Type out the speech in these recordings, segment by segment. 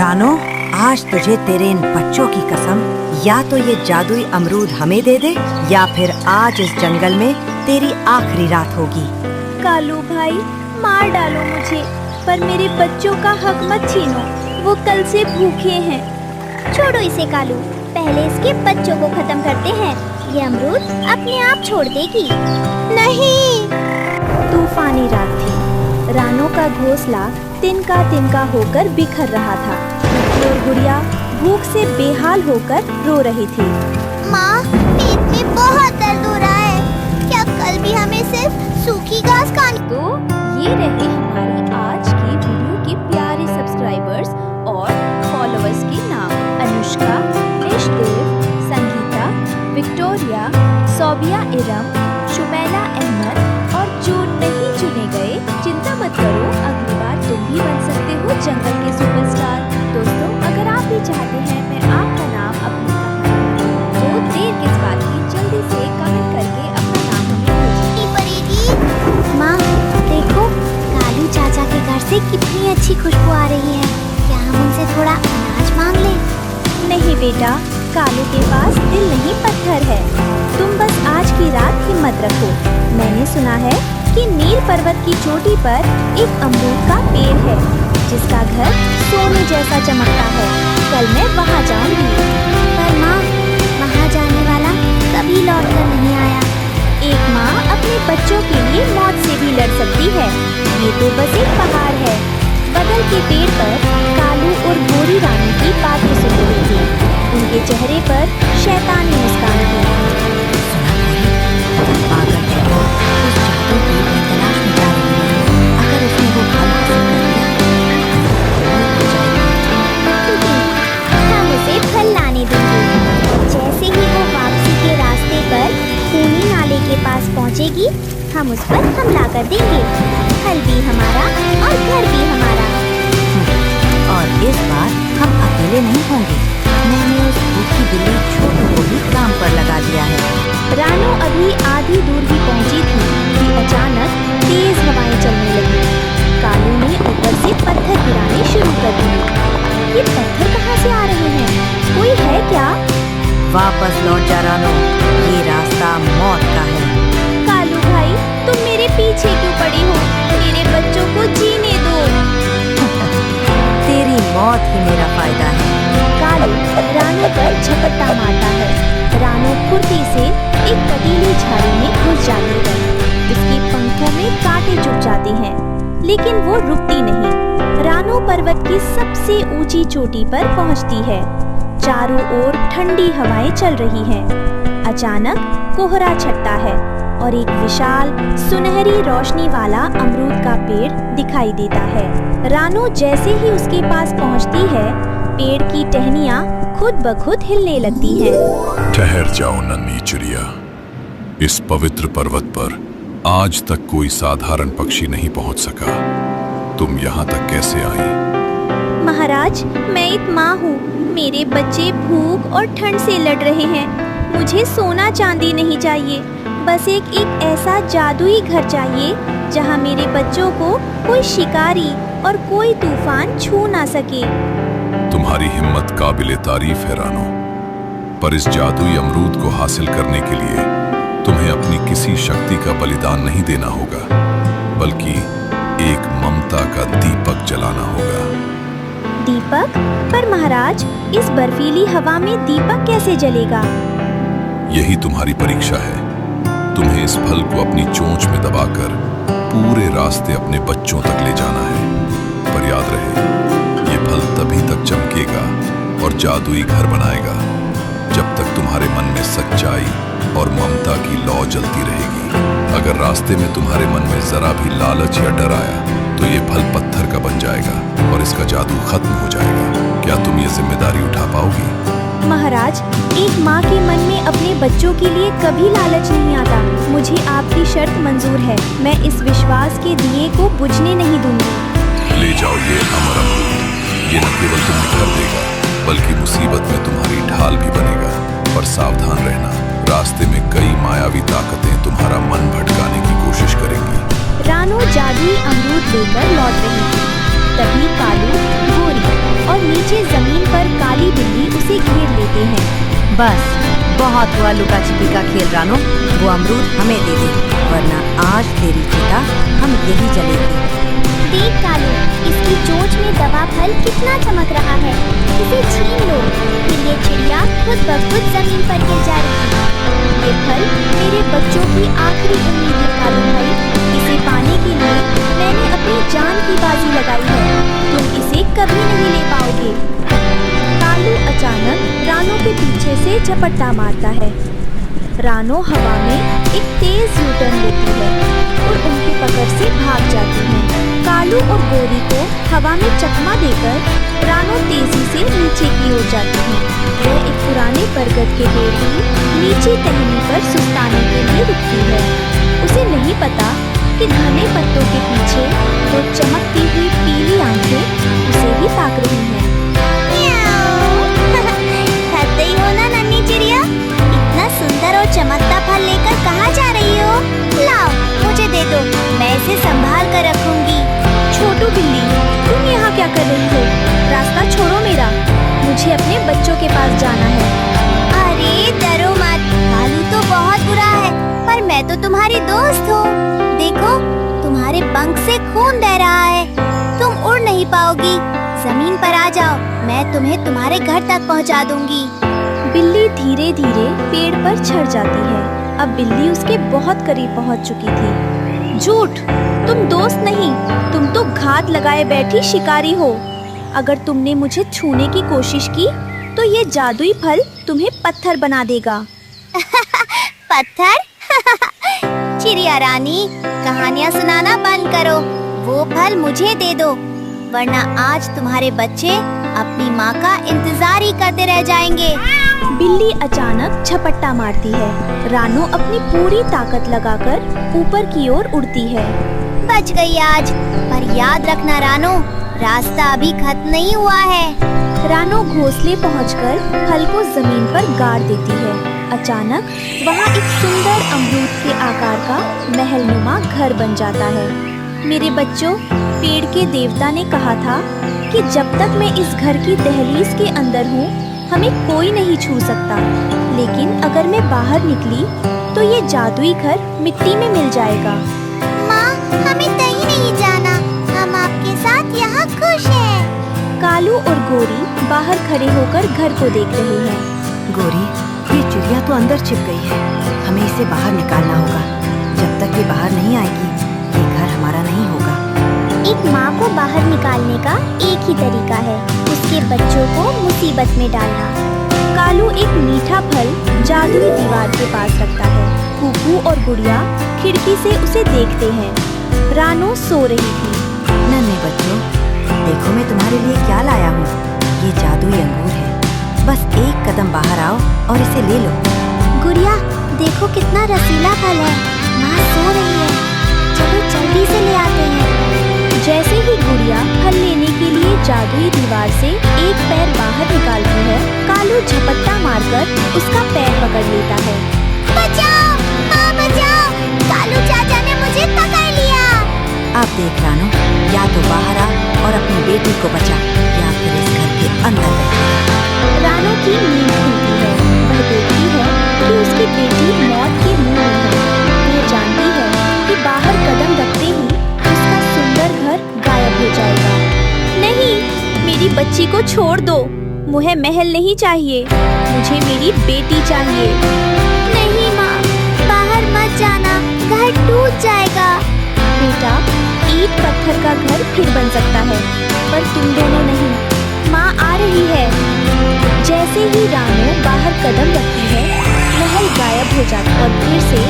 रानो, आज तुझे तेरे इन बच्चों की कसम, या तो ये जादुई अमरूद हमें दे दे या फिर आज इस जंगल में तेरी आखिरी रात होगी। कालू भाई, मार डालो मुझे, पर मेरे बच्चों का हक मत छीनो, वो कल से भूखे हैं। छोड़ो इसे कालू, पहले इसके बच्चों को खत्म करते हैं, ये अमरूद अपने आप छोड़ देगी। नहीं। तूफानी रात थी, रानो का घोंसला तिनका होकर बिखर रहा था और गुड़िया भूख से बेहाल होकर रो रही थी। माँ, पेट में बहुत दर्द हो रहा है, क्या कल भी हमें सिर्फ सूखी घास खानी? तो ये रहे हमारी आज की वीडियो के प्यारे सब्सक्राइबर्स और फॉलोअर्स के नाम: अनुष्का, निशदेव, संगीता, विक्टोरिया, सोबिया इरम, शुमैला अहमद और जो नहीं चुने गए, चिंता मत करो, अगली बार तुम भी बन सकते हो जंगल के सुपरस्टार। दोस्तों, अगर आप भी चाहते हैं मैं आपका नाम अपनी तो देर किस बात की, जल्दी से कमेंट करके अपना नाम हमें भेजिए। पड़ेगी। माँ देखो, कालू चाचा के घर से कितनी अच्छी खुशबू आ रही है, क्या हम उनसे थोड़ा अनाज मांग लें? नहीं बेटा, कालू के पास दिल नहीं पत्थर है, तुम बस आज की रात हिम्मत रखो। मैंने सुना है कि नील पर्वत की चोटी पर एक अमरूद का पेड़ है जिसका घर सोने जैसा चमकता है। कल मैं वहाँ जाऊँगी। पर माँ, वहाँ जाने वाला कभी लौट कर नहीं आया। एक माँ अपने बच्चों के लिए मौत से भी लड़ सकती है, ये तो बस एक पहाड़ है। बगल के पेड़ पर कालू और गोरी रानी की बातें सुन रही थी, उनके चेहरे पर शैतानी मुस्कान थी। अगर उसने वो फल हासिल कर हम उसे फल लाने देंगे। जैसे ही वो वापसी के रास्ते पर खूनी नाले के पास पहुंचेगी, हम उस पर हमला कर देंगे। फल भी हमारा और घर भी हमारा। और इस बार हम अकेले नहीं होंगे, मैंने उस भूखी बिल्ली छोटू को भी काम पर लगा दिया है। रानो अभी आधी दूर ही पहुंची थी कि अचानक तेज हवाएं चलने लगी। कालू ने ऊपर से पत्थर गिराने शुरू कर दिए। ये पत्थर कहाँ से आ रहे हैं? कोई है क्या? वापस लौट जा रानो, ये रास्ता मौत का है। कालू भाई, तुम मेरे पीछे क्यों पड़ी हो? मेरे बच्चों को जीने दो। तेरी मौत ही मेरा फायदा है। कालू रानो पर झपट्टा मारता है। रानो फुर्ती से एक कटीली झाड़ी में घुस जाती है। उसके पंखों में कांटे चुभ जाते हैं, लेकिन वो रुकती नहीं। रानो पर्वत की सबसे ऊंची चोटी पर पहुंचती है। चारों ओर ठंडी हवाएं चल रही हैं। अचानक कोहरा छटता है और एक विशाल सुनहरी रोशनी वाला अमरूद का पेड़ दिखाई देता है। रानो जैसे ही उसके पास पहुंचती है, पेड़ की टहनियाँ खुद ब खुद हिलने लगती हैं। ठहर जाओ नन्ही चिड़िया, इस पवित्र पर्वत पर आज तक कोई साधारण पक्षी नहीं पहुंच सका। तुम यहाँ तक कैसे आई? महाराज, मैं एक माँ हूँ, मेरे बच्चे भूख और ठंड से लड़ रहे हैं। मुझे सोना चांदी नहीं चाहिए, बस एक ऐसा जादुई घर चाहिए जहाँ मेरे बच्चों को कोई शिकारी और कोई तूफान छू ना सके। तुम्हारी हिम्मत काबिले तारीफ है रानो, पर इस जादुई अमरूद को हासिल करने के लिए तुम्हें अपनी किसी शक्ति का बलिदान नहीं देना होगा, बल्कि एक ममता का दीपक जलाना होगा। दीपक? पर महाराज, इस बर्फीली हवा में दीपक कैसे जलेगा? यही तुम्हारी परीक्षा है। तुम्हें इस फल को अपनी चोंच में दबाकर पूरे रास्ते अपने बच्चों तक ले जाना है। पर याद रहे, ये फल तभी तक चमकेगा और जादुई घर बनाएगा जब तक तुम्हारे मन में सच्चाई और ममता की लौ जलती रहेगी। अगर रास्ते में तुम्हारे मन में जरा भी लालच या डर आया तो ये फल पत्थर का बन जाएगा और इसका जादू खत्म हो जाएगा। क्या तुम ये जिम्मेदारी उठा पाओगी? महाराज, एक माँ के मन में अपने बच्चों के लिए कभी लालच नहीं आता। मुझे आपकी शर्त मंजूर है, मैं इस विश्वास के दिए को बुझने नहीं दूंगी। ले जाओ ये अमर अमरूद, ये न केवल तुम्हें घर देगा बल्कि मुसीबत में तुम्हारी ढाल भी बनेगा। पर सावधान रहना, रास्ते में कई मायावी ताकतें तुम्हारा मन भटकाने की कोशिश करेंगी। रानो जादुई अमरूद लेकर लौट रही थी, तभी कालू, गोरी और नीचे नीचे जमीन पर काली बिल्ली उसे घेर लेते हैं। बस बहुत हुआ लुका छिपी का खेल रानो, वो अमरूद हमें दे दे, वरना आज तेरी चिता हम यही जलेगी। देख कालू, इसकी चोंच में दवा फल कितना चमक रहा है। इसे छीन लो, फिर ये चिड़िया खुद ब खुद जमीन पर गिर जाएगी। ये फल मेरे बच्चों की आखिरी उम्मीद है कालू भाई। इसे पाने के लिए मैंने अपनी जान की बाजी लगाई है। तुम इसे कभी नहीं ले पाओगे। कालू अचानक रानो के पीछे से झपट्टा मारता है। रानो हवा में एक तेज यू-टर्न लेती है और उनकी पकड़ से भाग जाती है। कालू और गोरी को हवा में चकमा देकर रानो तेजी से नीचे की ओर जाती है। वह एक पुराने बरगद के पेड़ की नीचे टहनी पर सुस्ताने के लिए रुकती है। उसे नहीं पता कि घने पत्तों के पीछे वो चमकती हुई पीली आंखें उसे ही ताक रही हैं। थक गई हो ना नन्ही चिड़िया? इतना सुंदर और चमकता फल लेकर कहाँ जा रही हो? लाओ, मुझे दे दो, मैं इसे संभाल कर रखूंगी। छोटू बिल्ली, तुम यहाँ क्या कर रही हो? रास्ता छोड़ो मेरा, मुझे अपने बच्चों के पास जाना है। अरे डरो मत, कालू तो बहुत बुरा है, पर मैं तो तुम्हारी दोस्त हूँ। देखो, तुम्हारे पंख से खून बह रहा है, तुम उड़ नहीं पाओगी। जमीन पर आ जाओ, मैं तुम्हें तुम्हारे घर तक पहुँचा दूंगी। बिल्ली धीरे धीरे पेड़ पर चढ़ जाती है। अब बिल्ली उसके बहुत करीब पहुँच चुकी थी। झूठ, तुम दोस्त नहीं, तुम तो घात लगाए बैठी शिकारी हो। अगर तुमने मुझे छूने की कोशिश की तो ये जादुई फल तुम्हें पत्थर बना देगा। पत्थर? चिड़िया रानी, कहानियाँ सुनाना बंद करो। वो फल मुझे दे दो, वरना आज तुम्हारे बच्चे अपनी माँ का इंतजार ही करते रह जाएंगे। बिल्ली अचानक झपट्टा मारती है। रानो अपनी पूरी ताकत लगाकर ऊपर की ओर उड़ती है। बच गई आज, पर याद रखना रानो, रास्ता अभी खत्म नहीं हुआ है। रानो घोंसले पहुंचकर फल को जमीन पर गाड़ देती है। अचानक वहाँ एक सुंदर अमरूद के आकार का महलनुमा घर बन जाता है। मेरे बच्चों, पेड़ के देवता ने कहा था कि जब तक मैं इस घर की दहलीज के अंदर हूँ, हमें कोई नहीं छू सकता। लेकिन अगर मैं बाहर निकली तो ये जादुई घर मिट्टी में मिल जाएगा। माँ, हमें कहीं नहीं जाना, हम आपके साथ यहाँ खुश हैं। कालू और गोरी बाहर खड़े होकर घर को देख रहे हैं। गोरी, ये चिड़िया तो अंदर छिप गई है, हमें इसे बाहर निकालना होगा। जब तक ये बाहर नहीं आएगी, ये घर हमारा नहीं होगा। एक माँ को बाहर निकालने का एक ही तरीका है, उसके बच्चों को मुसीबत में डालना। कालू एक मीठा फल जादुई दीवार के पास रखता है। कुकू और गुड़िया खिड़की से उसे देखते हैं। रानो सो रही थी। नन्हे बच्चों, देखो मैं तुम्हारे लिए क्या लाया हूँ। ये जादुई अंगूर है, बस एक कदम बाहर आओ और इसे ले लो। गुड़िया, देखो कितना रसीला फल है, माँ सो रही है, चलो जल्दी से ले आते हैं। जैसे ही गुड़िया फल लेने के लिए जादुई दीवार से एक पैर बाहर निकालती है, कालू झपट्टा मारकर उसका पैर पकड़ लेता है। बचाओ, माँ बचाओ, कालू चाचा ने मुझे पकड़ लिया। अब देख रानो, या तो बाहर आ और अपनी बेटी को बचा, या फिर इस घर के अंदर बैठ। रानो की नींद खुलती है। वह देखती है कि उसकी बेटी मौत के मुंह में है। वह जानती है कि बाहर कदम रखते ही उसका सुंदर घर गायब हो जाएगा। नहीं, मेरी बच्ची को छोड़ दो, मुझे महल नहीं चाहिए, मुझे मेरी बेटी चाहिए। नहीं माँ, बाहर मत जाना, घर टूट जाएगा। बेटा, ईंट पत्थर का घर फिर बन सकता है, पर तुम दोनों नहीं। माँ आ रही है। जैसे ही रानो बाहर कदम रखती है, महल गायब हो जाता और फिर से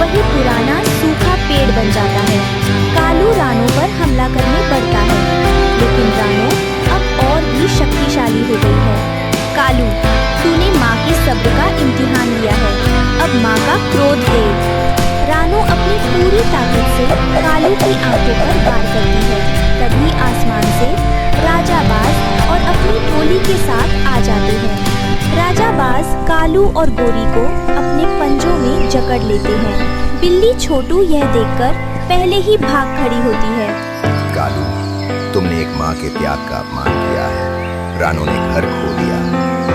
वही पुराना सूखा पेड़ बन जाता है। कालू रानो पर हमला करने बढ़ता है, लेकिन रानो अब और भी शक्तिशाली हो गई है। कालू, तूने माँ के सब्र का इम्तिहान लिया है, अब माँ का क्रोध देख। रानो अपनी पूरी ताकत से कालू की आंखों पर वार करती है। तभी आसमान से राजा बाज और अपनी टोली के साथ आ जाते हैं। राजा बाज कालू और गोरी को अपने पंजों में जकड़ लेते हैं। बिल्ली छोटू यह देखकर पहले ही भाग खड़ी होती है। कालू, तुमने एक माँ के त्याग का अपमान किया है। रानू ने घर खो दिया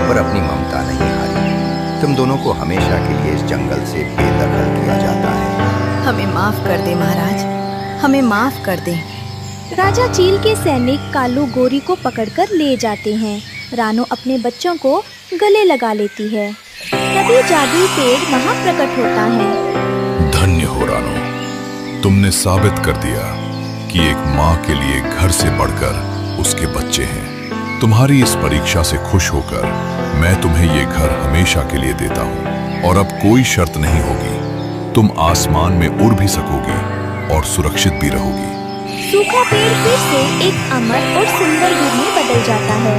पर अपनी ममता नहीं हारी। तुम दोनों को हमेशा के लिए इस जंगल से बेदखल किया जाता है। हमें माफ कर दे महाराज, हमें माफ कर दे। राजा चील के सैनिक कालू गोरी को पकड़कर ले जाते हैं। रानू अपने बच्चों को गले लगा लेती है। तभी जादुई पेड़ वहाँ प्रकट होता है। धन्य हो रानू, तुमने साबित कर दिया कि एक माँ के लिए घर से बढ़कर उसके बच्चे हैं। तुम्हारी इस परीक्षा से खुश होकर मैं तुम्हें ये घर हमेशा के लिए देता हूँ और अब कोई शर्त नहीं होगी। तुम आसमान में उड़ भी सकोगी और सुरक्षित भी रहोगी। सूखा पेड़ फिर से एक अमर और सुंदर घर में बदल जाता है।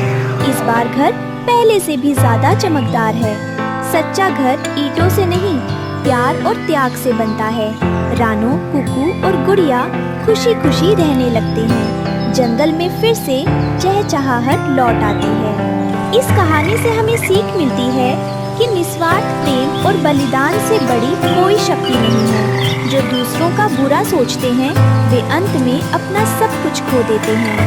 इस बार घर पहले से भी ज्यादा चमकदार है। सच्चा घर ईंटों से नहीं, प्यार और त्याग से बनता है। रानू, कुकू और गुड़िया खुशी खुशी रहने लगते हैं। जंगल में फिर से चहचहाहट लौट आती है। इस कहानी से हमें सीख मिलती है कि निस्वार्थ प्रेम और बलिदान से बड़ी कोई शक्ति नहीं है। जो दूसरों का बुरा सोचते हैं वे अंत में अपना सब कुछ खो देते हैं।